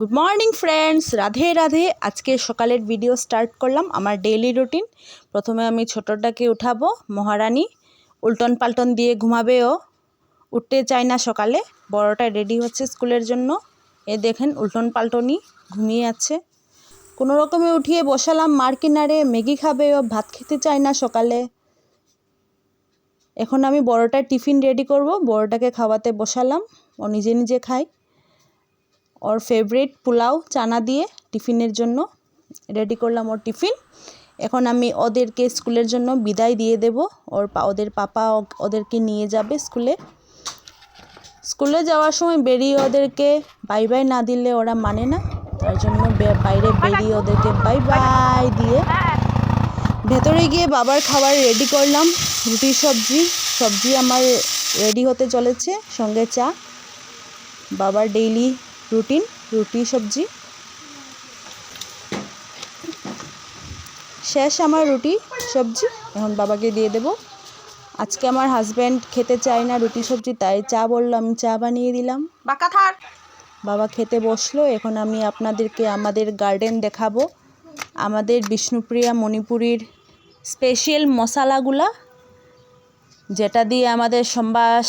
Good morning friends, Radhe Radhe. আজকে সকালের video start করলাম আমার ডেইলি রুটিন। প্রথমে আমি ছোটটাকে উঠাবো, মহারানী উল্টন পাল্টন দিয়ে ঘুমাবে, ও উঠতে চায় না সকালে। বড়টা রেডি হচ্ছে স্কুলের জন্য, এ দেখেন উল্টন পাল্টনই ঘুমিয়ে আছে। কোনো রকমে উঠিয়ে বসালাম মার কিনারে, ম্যাগি খাবে, ও ভাত খেতে চায় না সকালে। এখন আমি বড়টার টিফিন রেডি করব, বড়টাকে খাওয়াতে বসালাম, ও নিজে নিজে খায়। ওর ফেভারিট পোলাও চানা দিয়ে টিফিনের জন্য রেডি করলাম ওর টিফিন। এখন আমি ওদেরকে স্কুলের জন্য বিদায় দিয়ে দেব। ওদের পাপা ওদেরকে নিয়ে যাবে স্কুলে যাওয়ার সময় বেরিয়ে ওদেরকে বাই বাই না দিলে ওরা মানে না, তার জন্য বাইরে বেরিয়ে ওদেরকে বাই বাই দিয়ে ভেতরে গিয়ে বাবার খাবার রেডি করলাম। রুটি সবজি আমার রেডি হতে চলেছে, সঙ্গে চা। বাবার ডেইলি রুটিন, রুটি সবজি শেষ। আমার রুটি সবজি এখন বাবাকে দিয়ে দেব। আজকে আমার হাজব্যান্ড খেতে চায় না রুটি সবজি, তাই চা বললো, আমি চা বানিয়ে দিলাম। বাবা খেতে বসলো। এখন আমি আপনাদেরকে আমাদের গার্ডেন দেখাবো, আমাদের বিষ্ণুপ্রিয়া মণিপুরীর স্পেশাল মশলাগুলা, যেটা দিয়ে আমাদের সম্বাস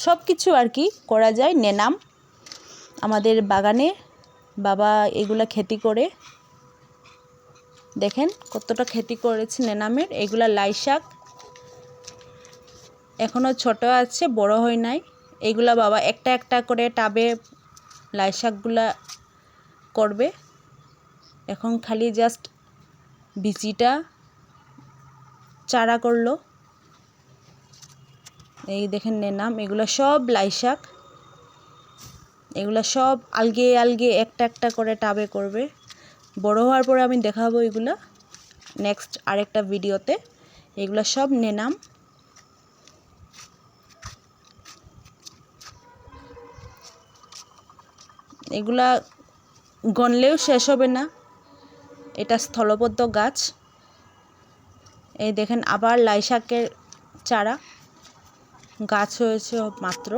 সব কিছু আর কি করা যায়। নেনাম আমাদের বাগানে বাবা এগুলা খেতি করে, দেখেন কতটা খেতি করেছে নেনামের। এগুলা লাই শাক, এখনও ছোট আছে, বড় হয় নাই। এগুলা বাবা একটা একটা করে টাবে লাই শাকগুলা করবে। এখন খালি জাস্ট বিচিটা চারা করলো। এই দেখেন নেনাম, এগুলা সব লাই শাক, এগুলা সব আলগে আলগে একটা একটা করে টাবে করবে। বড় হওয়ার পরে আমি দেখাবো এগুলা নেক্সট আরেকটা ভিডিওতে। এগুলা সব নেনাম। এগুলা গনলেও শেষ হবে না, এটা স্থলবদ্ধ গাছ। এই দেখেন আবার লাই শাকের চারা গাছ হয়েছে মাত্র।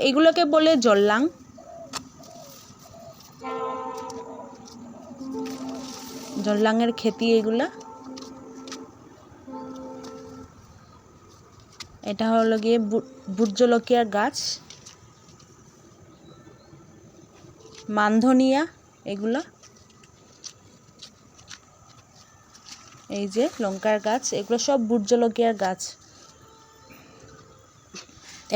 এগুলোকে বলে জল্লাং। জল্লাংয়ের খেতি এগুলা। এটা হলো গিয়ে বুটজলকিয়ার গাছ, মানধনিয়া এগুলা। এই যে লঙ্কার গাছ, এগুলো সব বুটজলকিয়ার গাছ।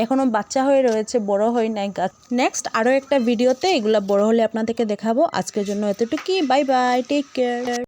এখনো বাচ্চা হয়ে রয়েছে, বড় হয় নাই গাছ। নেক্সট আরও একটা ভিডিওতে এগুলা বড় হলে আপনাদেরকে দেখাবো। আজকের জন্য এতটুকুই, বাই বাই, টেক কেয়ার।